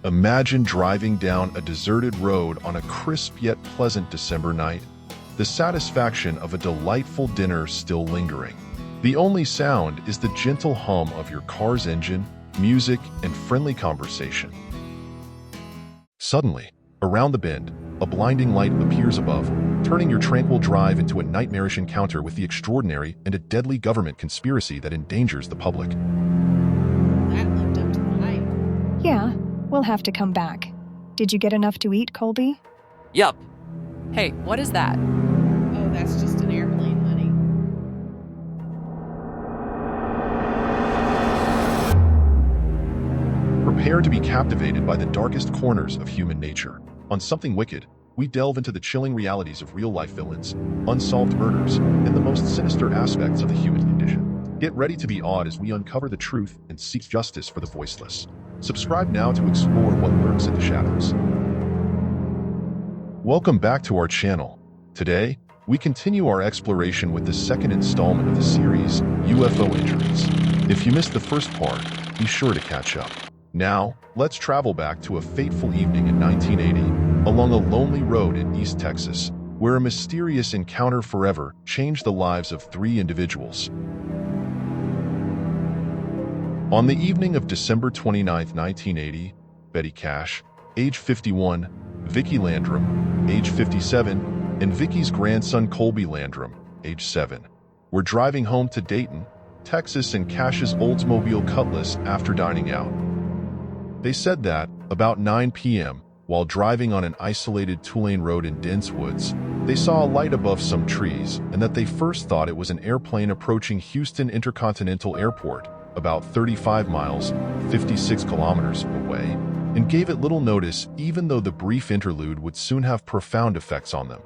Imagine driving down a deserted road on a crisp yet pleasant December night, the satisfaction of a delightful dinner still lingering. The only sound is the gentle hum of your car's engine, music, and friendly conversation. Suddenly, around the bend, a blinding light appears above, turning your tranquil drive into a nightmarish encounter with the extraordinary and a deadly government conspiracy that endangers the public. That lived up to the hype. Yeah, we'll have to come back. Did you get enough to eat, Colby? Yup. Hey, what is that? Oh, that's just an airplane, honey. Prepare to be captivated by the darkest corners of human nature. On Something Wicked, we delve into the chilling realities of real-life villains, unsolved murders, and the most sinister aspects of the human condition. Get ready to be awed as we uncover the truth and seek justice for the voiceless. Subscribe now to explore what lurks in the shadows. Welcome back to our channel. Today, we continue our exploration with the second installment of the series, UFO Injuries. If you missed the first part, be sure to catch up. Now, let's travel back to a fateful evening in 1980 along a lonely road in East Texas, where a mysterious encounter forever changed the lives of 3 individuals. On the evening of December 29, 1980, Betty Cash, age 51, Vickie Landrum, age 57, and Vickie's grandson Colby Landrum, age 7, were driving home to Dayton, Texas in Cash's Oldsmobile Cutlass after dining out. They said that, about 9 p.m., while driving on an isolated two-lane road in dense woods, they saw a light above some trees and that they first thought it was an airplane approaching Houston Intercontinental Airport, about 35 miles, 56 kilometers away, and gave it little notice even though the brief interlude would soon have profound effects on them.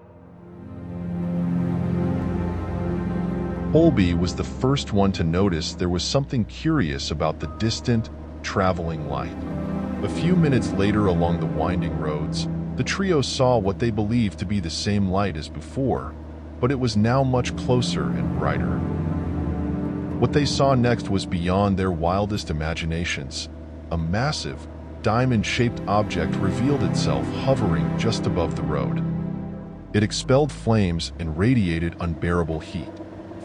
Colby was the first one to notice there was something curious about the distant, traveling light. A few minutes later along the winding roads, the trio saw what they believed to be the same light as before, but it was now much closer and brighter. What they saw next was beyond their wildest imaginations. A massive, diamond-shaped object revealed itself hovering just above the road. It expelled flames and radiated unbearable heat.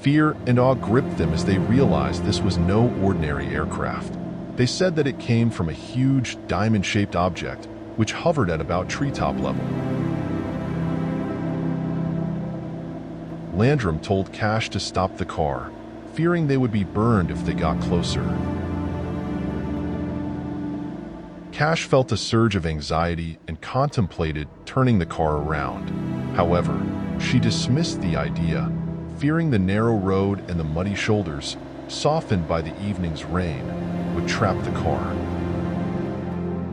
Fear and awe gripped them as they realized this was no ordinary aircraft. They said that it came from a huge, diamond-shaped object, which hovered at about treetop level. Landrum told Cash to stop the car, fearing they would be burned if they got closer. Cash felt a surge of anxiety and contemplated turning the car around. However, she dismissed the idea, fearing the narrow road and the muddy shoulders, softened by the evening's rain, would trap the car.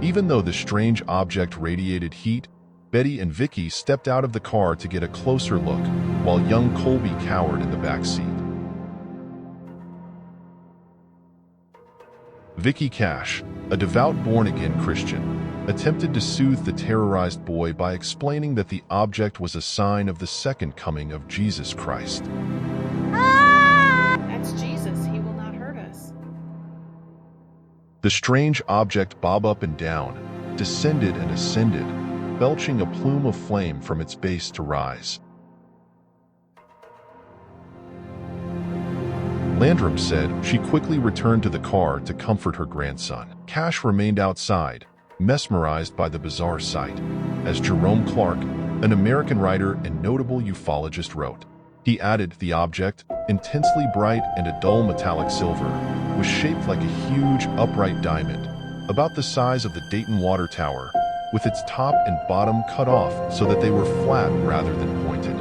Even though the strange object radiated heat, Betty and Vickie stepped out of the car to get a closer look, while young Colby cowered in the back seat. Vickie Cash, a devout born-again Christian, attempted to soothe the terrorized boy by explaining that the object was a sign of the second coming of Jesus Christ. That's Jesus. He will not hurt us. The strange object bobbed up and down, descended and ascended, belching a plume of flame from its base to rise. Landrum said she quickly returned to the car to comfort her grandson. Cash remained outside, mesmerized by the bizarre sight. As Jerome Clark, an American writer and notable ufologist, wrote, he added, the object, intensely bright and a dull metallic silver, was shaped like a huge, upright diamond, about the size of the Dayton Water Tower, with its top and bottom cut off so that they were flat rather than pointed.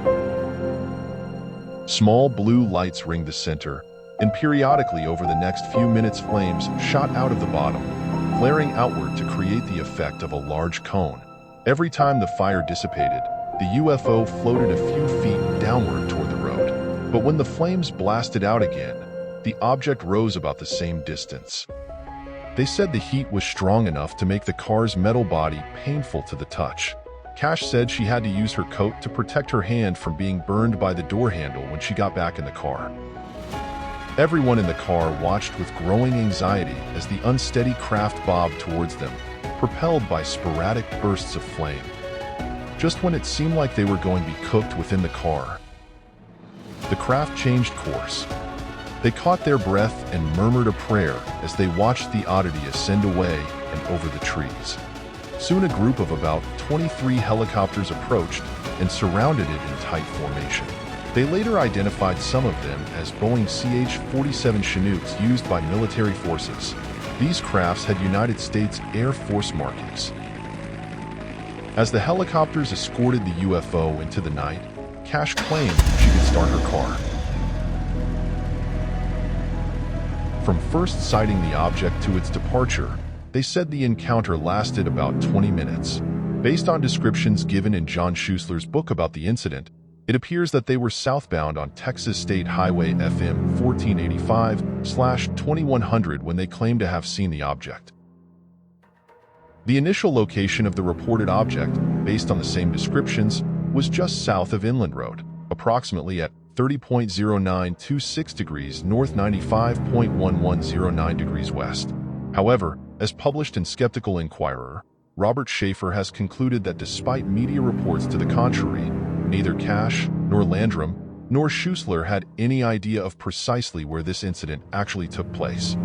Small blue lights ringed the center, and periodically over the next few minutes flames shot out of the bottom, flaring outward to create the effect of a large cone. Every time the fire dissipated, the UFO floated a few feet downward toward the road. But when the flames blasted out again, the object rose about the same distance. They said the heat was strong enough to make the car's metal body painful to the touch. Cash said she had to use her coat to protect her hand from being burned by the door handle when she got back in the car. Everyone in the car watched with growing anxiety as the unsteady craft bobbed towards them, propelled by sporadic bursts of flame. Just when it seemed like they were going to be cooked within the car, the craft changed course. They caught their breath and murmured a prayer as they watched the oddity ascend away and over the trees. Soon a group of about 23 helicopters approached and surrounded it in tight formation. They later identified some of them as Boeing CH-47 Chinooks used by military forces. These crafts had United States Air Force markings. As the helicopters escorted the UFO into the night, Cash claimed she could start her car. From first sighting the object to its departure, they said the encounter lasted about 20 minutes. Based on descriptions given in John Schuessler's book about the incident, it appears that they were southbound on Texas State Highway FM 1485/2100 when they claimed to have seen the object. The initial location of the reported object, based on the same descriptions, was just south of Inland Road, approximately at 30.0926 degrees north, 95.1109 degrees west. However, as published in Skeptical Inquirer, Robert Schaefer has concluded that despite media reports to the contrary, neither Cash, nor Landrum, nor Schuessler had any idea of precisely where this incident actually took place.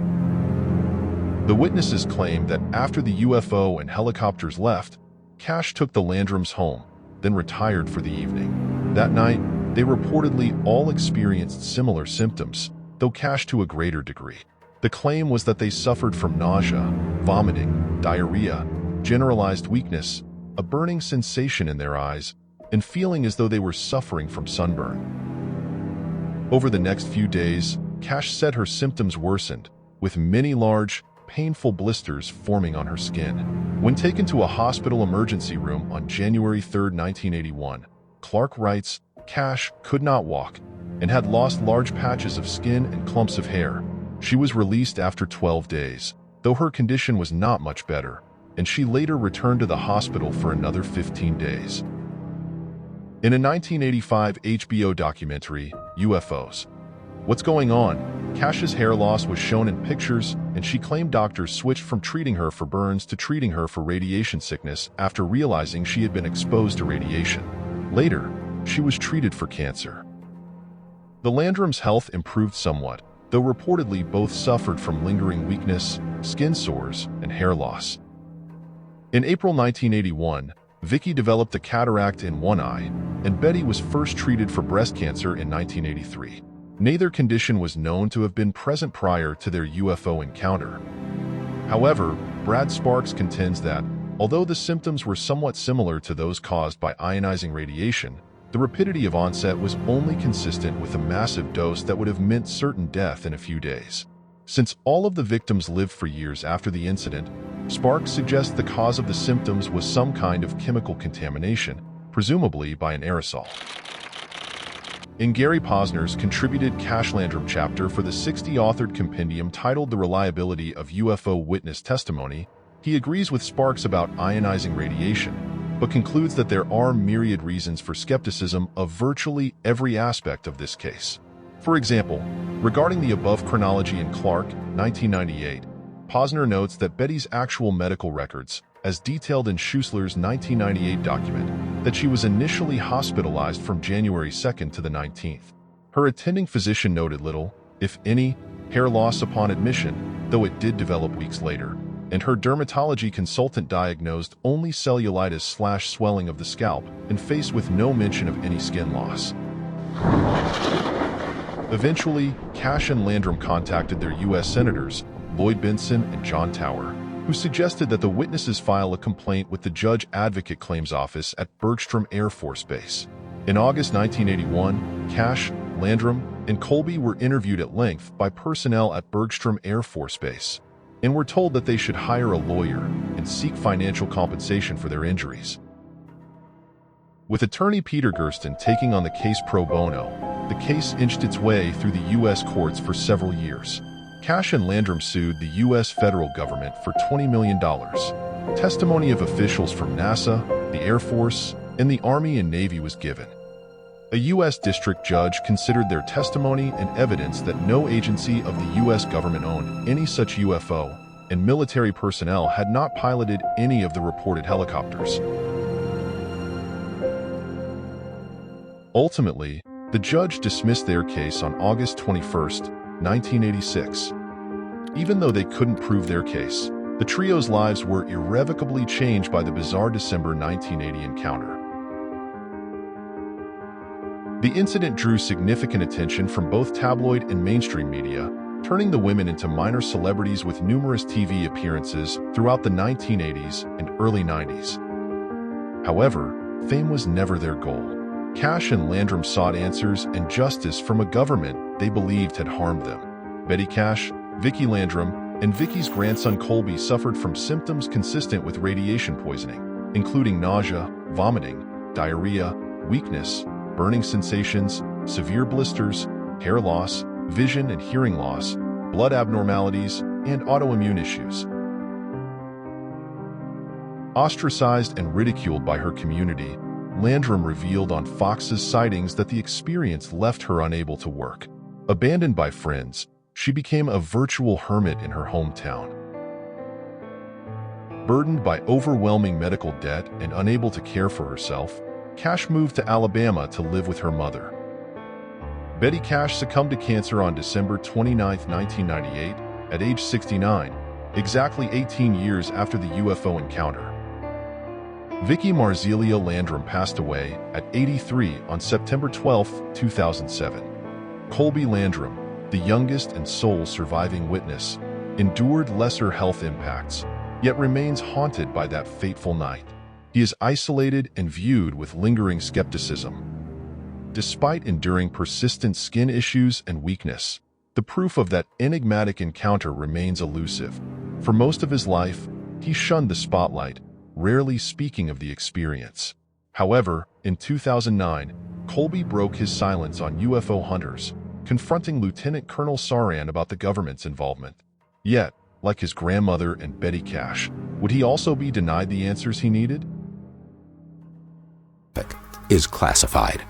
The witnesses claim that after the UFO and helicopters left, Cash took the Landrums home, then retired for the evening. That night, they reportedly all experienced similar symptoms, though Cash to a greater degree. The claim was that they suffered from nausea, vomiting, diarrhea, generalized weakness, a burning sensation in their eyes, and feeling as though they were suffering from sunburn. Over the next few days, Cash said her symptoms worsened, with many large, painful blisters forming on her skin. When taken to a hospital emergency room on January 3, 1981, Clark writes, Cash could not walk and had lost large patches of skin and clumps of hair. She was released after 12 days, though her condition was not much better, and she later returned to the hospital for another 15 days. In a 1985 HBO documentary, UFOs, What's Going On?, Cash's hair loss was shown in pictures, and she claimed doctors switched from treating her for burns to treating her for radiation sickness after realizing she had been exposed to radiation. Later, she was treated for cancer. The Landrums' health improved somewhat, though reportedly both suffered from lingering weakness, skin sores, and hair loss. In April 1981, Vickie developed a cataract in one eye, and Betty was first treated for breast cancer in 1983. Neither condition was known to have been present prior to their UFO encounter. However, Brad Sparks contends that, although the symptoms were somewhat similar to those caused by ionizing radiation, the rapidity of onset was only consistent with a massive dose that would have meant certain death in a few days. Since all of the victims lived for years after the incident, Sparks suggests the cause of the symptoms was some kind of chemical contamination, presumably by an aerosol. In Gary Posner's contributed Cash-Landrum chapter for the 60-authored compendium titled The Reliability of UFO Witness Testimony, he agrees with Sparks about ionizing radiation, but concludes that there are myriad reasons for skepticism of virtually every aspect of this case. For example, regarding the above chronology in Clark, 1998, Posner notes that Betty's actual medical records, as detailed in Schuessler's 1998 document, that she was initially hospitalized from January 2nd to the 19th. Her attending physician noted little, if any, hair loss upon admission, though it did develop weeks later, and her dermatology consultant diagnosed only cellulitis/swelling of the scalp and face with no mention of any skin loss. Eventually, Cash and Landrum contacted their U.S. senators, Lloyd Bentsen and John Tower, who suggested that the witnesses file a complaint with the Judge Advocate Claims Office at Bergstrom Air Force Base. In August 1981, Cash, Landrum, and Colby were interviewed at length by personnel at Bergstrom Air Force Base, and were told that they should hire a lawyer and seek financial compensation for their injuries. With attorney Peter Gersten taking on the case pro bono, the case inched its way through the U.S. courts for several years. Cash and Landrum sued the U.S. federal government for $20 million. Testimony of officials from NASA, the Air Force, and the Army and Navy was given. A U.S. district judge considered their testimony and evidence that no agency of the U.S. government owned any such UFO, and military personnel had not piloted any of the reported helicopters. Ultimately, the judge dismissed their case on August 21, 1986. Even though they couldn't prove their case, the trio's lives were irrevocably changed by the bizarre December 1980 encounter. The incident drew significant attention from both tabloid and mainstream media, turning the women into minor celebrities with numerous TV appearances throughout the 1980s and early 90s. However, fame was never their goal. Cash and Landrum sought answers and justice from a government they believed had harmed them. Betty Cash, Vickie Landrum, and Vickie's grandson Colby suffered from symptoms consistent with radiation poisoning, including nausea, vomiting, diarrhea, weakness, burning sensations, severe blisters, hair loss, vision and hearing loss, blood abnormalities, and autoimmune issues. Ostracized and ridiculed by her community, Landrum revealed on Fox's sightings that the experience left her unable to work. Abandoned by friends, she became a virtual hermit in her hometown. Burdened by overwhelming medical debt and unable to care for herself, Cash moved to Alabama to live with her mother. Betty Cash succumbed to cancer on December 29, 1998, at age 69, exactly 18 years after the UFO encounter. Vickie Marzelia Landrum passed away at 83 on September 12, 2007. Colby Landrum, the youngest and sole surviving witness, endured lesser health impacts, yet remains haunted by that fateful night. He is isolated and viewed with lingering skepticism. Despite enduring persistent skin issues and weakness, the proof of that enigmatic encounter remains elusive. For most of his life, he shunned the spotlight, rarely speaking of the experience. However, in 2009, Colby broke his silence on UFO hunters, confronting Lieutenant Colonel Saran about the government's involvement. Yet, like his grandmother and Betty Cash, would he also be denied the answers he needed? Is classified.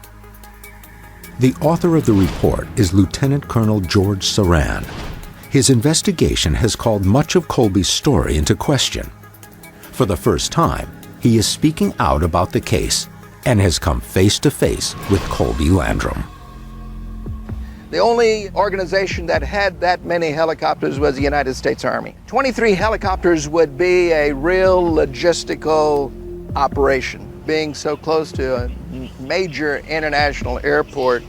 The author of the report is Lieutenant Colonel George Saran. His investigation has called much of Colby's story into question. For the first time, he is speaking out about the case and has come face to face with Colby Landrum. The only organization that had that many helicopters was the United States Army. 23 helicopters would be a real logistical operation. Being so close to a major international airport,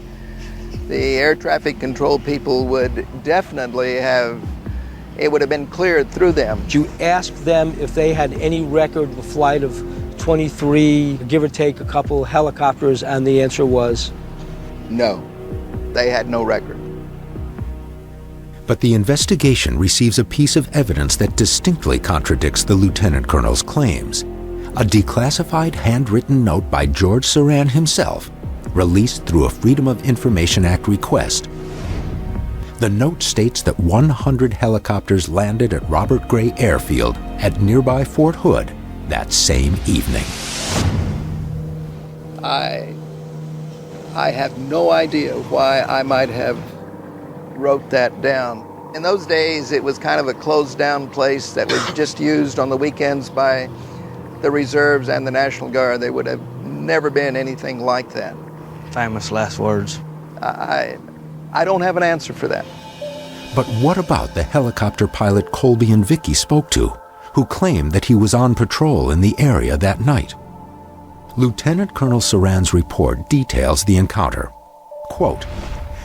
the air traffic control people would definitely it would have been cleared through them. Did you ask them if they had any record of a flight of 23, give or take a couple helicopters, and the answer was? No, they had no record. But the investigation receives a piece of evidence that distinctly contradicts the lieutenant colonel's claims. A declassified handwritten note by George Saran himself, released through a Freedom of Information Act request. The note states that 100 helicopters landed at Robert Gray Airfield at nearby Fort Hood that same evening. I have no idea why I might have wrote that down. In those days, it was kind of a closed down place that was just used on the weekends by the reserves and the National Guard. There would have never been anything like that. Famous last words. I don't have an answer for that. But what about the helicopter pilot Colby and Vickie spoke to, who claimed that he was on patrol in the area that night? Lieutenant Colonel Saran's report details the encounter. Quote,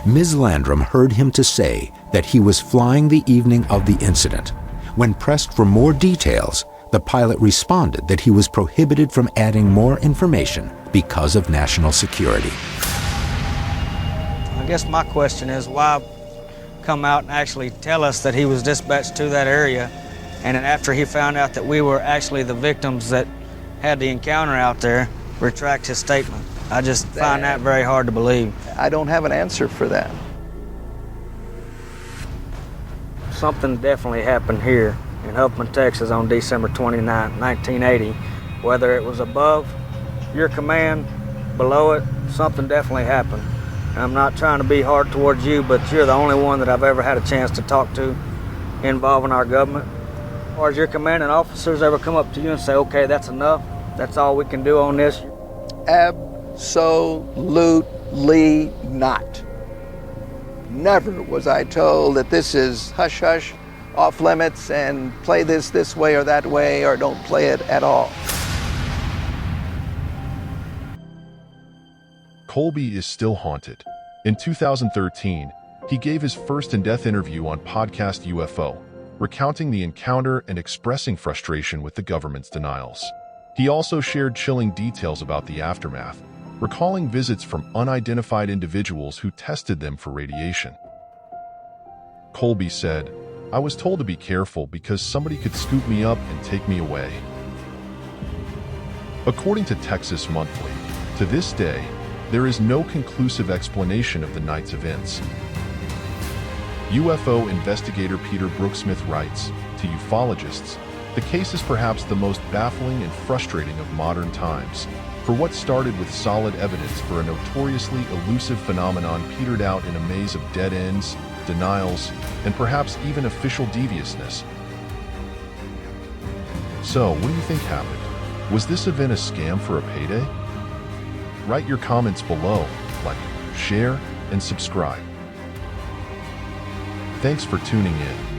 Ms. Landrum heard him to say that he was flying the evening of the incident. When pressed for more details, the pilot responded that he was prohibited from adding more information because of national security. I guess my question is, why come out and actually tell us that he was dispatched to that area, and then after he found out that we were actually the victims that had the encounter out there, retract his statement? I just find that very hard to believe. I don't have an answer for that. Something definitely happened here in Huffman, Texas on December 29, 1980. Whether it was above your command, below it, something definitely happened. And I'm not trying to be hard towards you, but you're the only one that I've ever had a chance to talk to involving our government. Or has your commanding officers ever come up to you and say, okay, that's enough, that's all we can do on this? Absolutely not. Never was I told that this is hush hush, off limits, and play this way or that way, or don't play it at all. Colby is still haunted. In 2013, he gave his first in-depth interview on podcast UFO, recounting the encounter and expressing frustration with the government's denials. He also shared chilling details about the aftermath, recalling visits from unidentified individuals who tested them for radiation. Colby said, "I was told to be careful because somebody could scoop me up and take me away." According to Texas Monthly, to this day, there is no conclusive explanation of the night's events. UFO investigator Peter Brooksmith writes, to ufologists, the case is perhaps the most baffling and frustrating of modern times. For what started with solid evidence for a notoriously elusive phenomenon petered out in a maze of dead ends, denials, and perhaps even official deviousness. So, what do you think happened? Was this event a scam for a payday? Write your comments below, like, share, and subscribe. Thanks for tuning in.